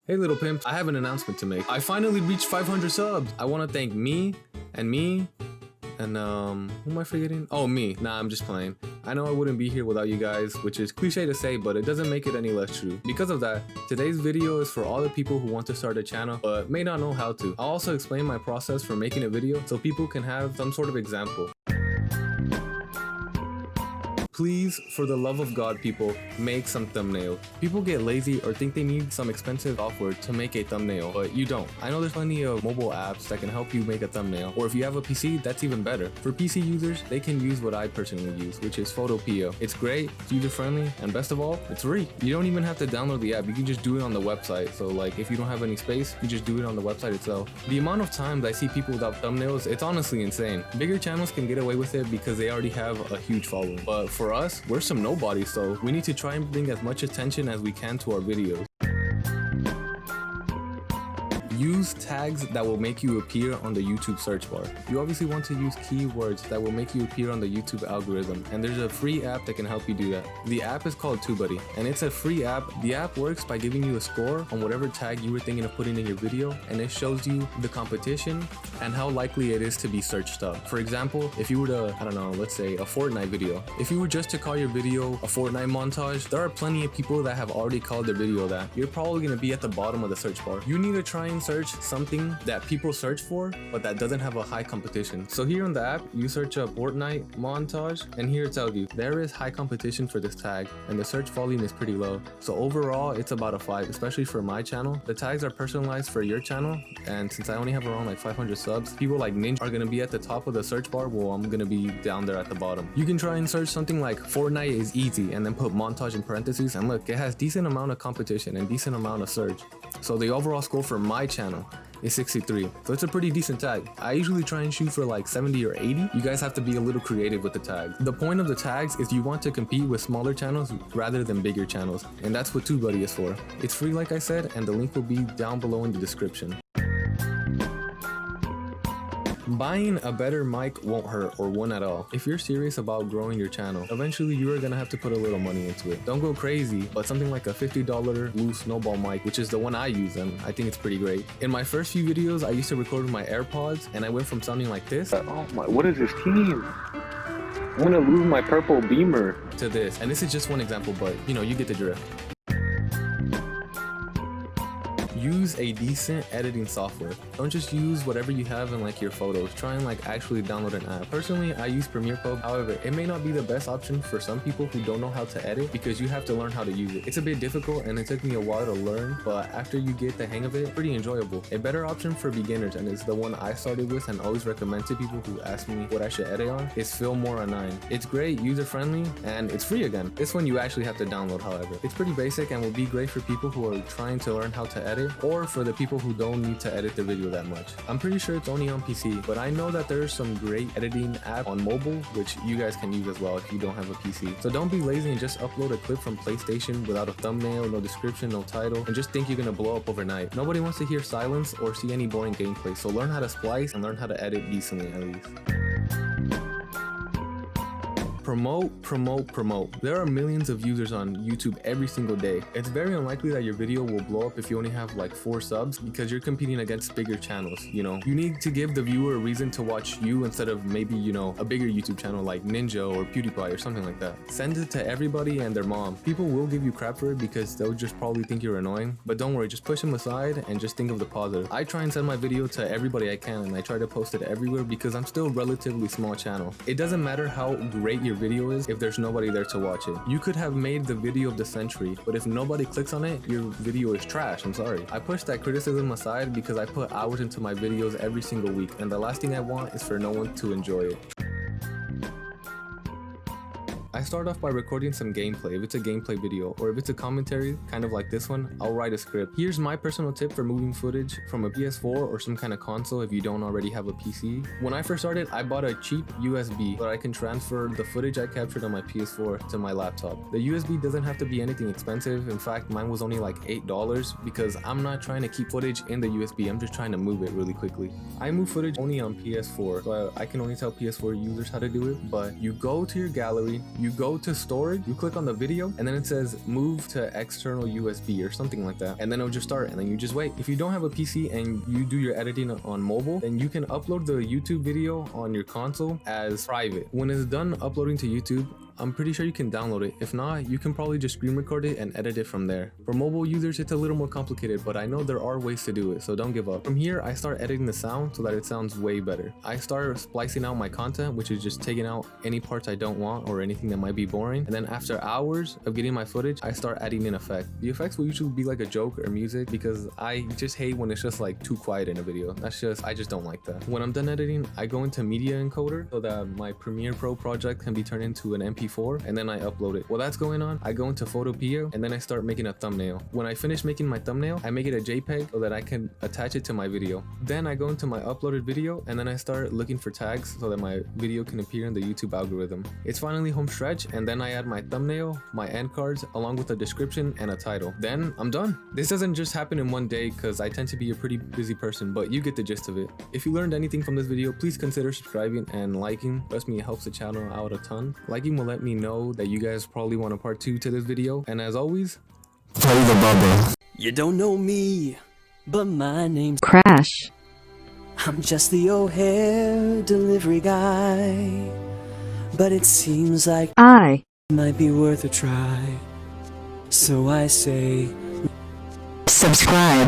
Hey little pimps, I have an announcement to make. I finally reached 500 subs. I want to thank me and who am I forgetting? Oh, me. Nah, I'm just playing. I know I wouldn't be here without you guys, which is cliche to say, but it doesn't make it any less true. Because of that, today's video is for all the people who want to start a channel but may not know how to. I'll also explain my process for making a video so people can have some sort of example. Please, for the love of God, people, make some thumbnails. People get lazy or think they need some expensive software to make a thumbnail, but you don't. I know there's plenty of mobile apps that can help you make a thumbnail, or if you have a PC, that's even better. For PC users, they can use what I personally use, which is Photopea. It's great, it's user-friendly, and best of all, it's free. You don't even have to download the app, you can just do it on the website. So like, if you don't have any space, you just do it on the website itself. The amount of times I see people without thumbnails, it's honestly insane. Bigger channels can get away with it because they already have a huge following, but for us, we're some nobodies, so we need to try and bring as much attention as we can to our videos. Use tags that will make you appear on the YouTube search bar. You obviously want to use keywords that will make you appear on the YouTube algorithm, and there's a free app that can help you do that. The app is called TubeBuddy, and it's a free app. The app works by giving you a score on whatever tag you were thinking of putting in your video, and it shows you the competition and how likely it is to be searched up. For example, if you were to, I don't know, let's say a Fortnite video. If you were just to call your video a Fortnite montage, there are plenty of people that have already called their video that. You're probably going to be at the bottom of the search bar. You need to try and search something that people search for, but that doesn't have a high competition. So here on the app, you search up Fortnite montage, and here it tells you there is high competition for this tag, and the search volume is pretty low. So overall, it's about a 5, especially for my channel. The tags are personalized for your channel, and since I only have around like 500 subs, people like Ninja are gonna be at the top of the search bar, while I'm gonna be down there at the bottom. You can try and search something like Fortnite is easy, and then put montage in parentheses, and look, it has decent amount of competition and decent amount of search. So the overall score for my channel is 63, so it's a pretty decent tag. I usually try and shoot for like 70 or 80. You guys have to be a little creative with the tags. The point of the tags is you want to compete with smaller channels rather than bigger channels, and that's what TubeBuddy is for. It's free like I said, and the link will be down below in the description. Buying a better mic won't hurt, or one at all. If you're serious about growing your channel, eventually you are gonna have to put a little money into it. Don't go crazy, but something like a $50 Blue Snowball mic, which is the one I use, and I think it's pretty great. In my first few videos, I used to record with my AirPods, and I went from sounding like this, oh my, what is this team? I'm gonna lose my purple Beamer, to this. And this is just one example, but you know, you get the drift. Use a decent editing software. Don't just use whatever you have in like your photos. Try and like actually download an app. Personally, I use Premiere Pro. However, it may not be the best option for some people who don't know how to edit, because you have to learn how to use it. It's a bit difficult and it took me a while to learn, but after you get the hang of it, pretty enjoyable. A better option for beginners, and it's the one I started with and always recommend to people who ask me what I should edit on, is Filmora 9. It's great, user-friendly, and it's free again. This one you actually have to download, however. It's pretty basic and will be great for people who are trying to learn how to edit, or for the people who don't need to edit the video that much. I'm pretty sure it's only on PC, but I know that there's some great editing app on mobile, which you guys can use as well if you don't have a PC. So don't be lazy and just upload a clip from PlayStation without a thumbnail, no description, no title, and just think you're gonna blow up overnight. Nobody wants to hear silence or see any boring gameplay, so learn how to splice and learn how to edit decently at least. Promote. There are millions of users on YouTube every single day. It's very unlikely that your video will blow up if you only have like 4 subs, because you're competing against bigger channels, you know. You need to give the viewer a reason to watch you instead of maybe, you know, a bigger YouTube channel like Ninja or PewDiePie or something like that. Send it to everybody and their mom. People will give you crap for it because they'll just probably think you're annoying, but don't worry, just push them aside and just think of the positive. I try and send my video to everybody I can, and I try to post it everywhere because I'm still a relatively small channel. It doesn't matter how great your video is if there's nobody there to watch it. You could have made the video of the century, but if nobody clicks on it, your video is trash. I'm sorry. I push that criticism aside because I put hours into my videos every single week, and the last thing I want is for no one to enjoy it. I start off by recording some gameplay if it's a gameplay video, or if it's a commentary, kind of like this one, I'll write a script. Here's my personal tip for moving footage from a PS4 or some kind of console if you don't already have a PC. When I first started, I bought a cheap USB so that I can transfer the footage I captured on my PS4 to my laptop. The USB doesn't have to be anything expensive. In fact, mine was only like $8 because I'm not trying to keep footage in the USB, I'm just trying to move it really quickly. I move footage only on PS4, so I can only tell PS4 users how to do it, but you go to your gallery, you You go to storage, you click on the video, and then it says move to external USB or something like that, and then it'll just start, and then you just wait. If you don't have a PC and you do your editing on mobile, then you can upload the YouTube video on your console as private. When it's done uploading to YouTube, I'm pretty sure you can download it. If not, you can probably just screen record it and edit it from there. For mobile users, it's a little more complicated, but I know there are ways to do it, so don't give up. From here, I start editing the sound so that it sounds way better. I start splicing out my content, which is just taking out any parts I don't want or anything that might be boring. And then after hours of getting my footage, I start adding in effects. The effects will usually be like a joke or music because I just hate when it's just like too quiet in a video. I just don't like that. When I'm done editing, I go into Media Encoder so that my Premiere Pro project can be turned into an MP4, and then I upload it. While that's going on, I go into Photopea and then I start making a thumbnail. When I finish making my thumbnail, I make it a JPEG so that I can attach it to my video. Then I go into my uploaded video and then I start looking for tags so that my video can appear in the YouTube algorithm. It's finally home stretch, and then I add my thumbnail, my end cards, along with a description and a title. Then I'm done. This doesn't just happen in one day because I tend to be a pretty busy person, but you get the gist of it. If you learned anything from this video, please consider subscribing and liking. Trust me, it helps the channel out a ton. Liking will let me know that you guys probably want a part 2 to this video, and as always, play the bubble. You don't know me, but my name's Crash. I'm just the O'Hare delivery guy, but it seems like I might be worth a try. So I say, subscribe.